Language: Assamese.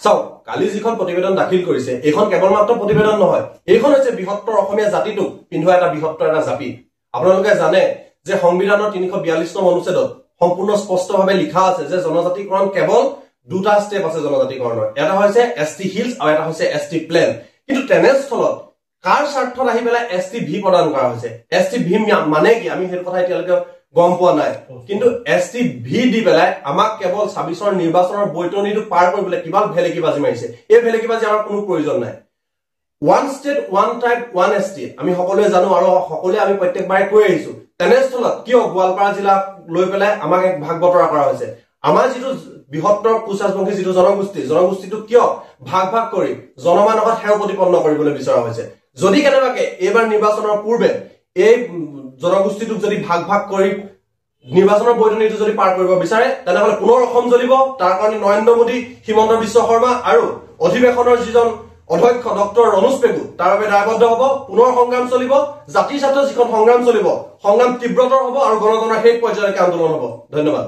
চাওক কালি যিখন প্ৰতিবেদন দাখিল কৰিছে এইখন কেৱল মাত্ৰ প্ৰতিবেদন নহয়, এইখন হৈছে বৃহত্তৰ অসমীয়া জাতিটোক পিন্ধোৱা এটা বৃহত্তৰ এটা জাপি। আপোনালোকে জানে যে সংবিধানৰ 342 নং অনুচ্ছেদত সম্পূৰ্ণ স্পষ্টভাৱে লিখা আছে যে জনজাতিকৰণ কেৱল দুটা ষ্টেপ আছে জনজাতিকৰণৰ, এটা হৈছে এছটি হিলছ আৰু এটা হৈছে এছটি প্লেন। কিন্তু তেনেস্থলত কাৰ স্বাৰ্থত আহি পেলাই এছটি ভি প্ৰদান কৰা হৈছে? এছটি ভি মানে কি আমি সেইটো কথা এতিয়ালৈকে গম পোৱা নাই, কিন্তু এছটি ভি দি পেলাই আমাক কেৱল 26ৰ নিৰ্বাচনৰ বৈতৰণিটো পাৰ কৰিবলৈ কিবা ভেলেকিবাজি মাৰিছে। এই ভেলেকিবাজি আমাৰ কোনো প্ৰয়োজন নাই। One state one tribe one ST আমি সকলোৱে জানো আৰু সকলোৱে আমি প্ৰত্যেকবাৰে কৈ আহিছো। তেনেস্থলত কিয় গোৱালপাৰা জিলা লৈ পেলাই আমাক এক ভাগ বতৰা কৰা হৈছে? আমাৰ যিটো বৃহত্তৰ কোচ ৰাজবংশী যিটো জনগোষ্ঠীটো কিয় ভাগ ভাগ কৰি জনমানসত সেৱ প্ৰতিপন্ন কৰিবলৈ বিচৰা হৈছে? যদি কেনেবাকে এইবাৰ নিৰ্বাচনৰ পূৰ্বে এই জনগোষ্ঠীটোক যদি ভাগ ভাগ কৰি নিৰ্বাচনৰ বৈতৰণিটো যদি পাৰ কৰিব বিচাৰে তেনেহলে পুনৰ অসম জ্বলিব। তাৰ কাৰণে নৰেন্দ্ৰ মোদী, হিমন্ত বিশ্ব শৰ্মা আৰু অধিৱেশনৰ যিজন অধ্যক্ষ ডক্টৰ ৰণোজ পেগু তাৰ বাবে দায়বদ্ধ হব। পুনৰ সংগ্ৰাম চলিব, জাতিৰ স্বাৰ্থত যিখন সংগ্ৰাম চলিব, সংগ্ৰাম তীব্ৰতৰ হব আৰু গণতন্ত্ৰৰ শেষ পৰ্যায়লৈকে আন্দোলন হব। ধন্যবাদ।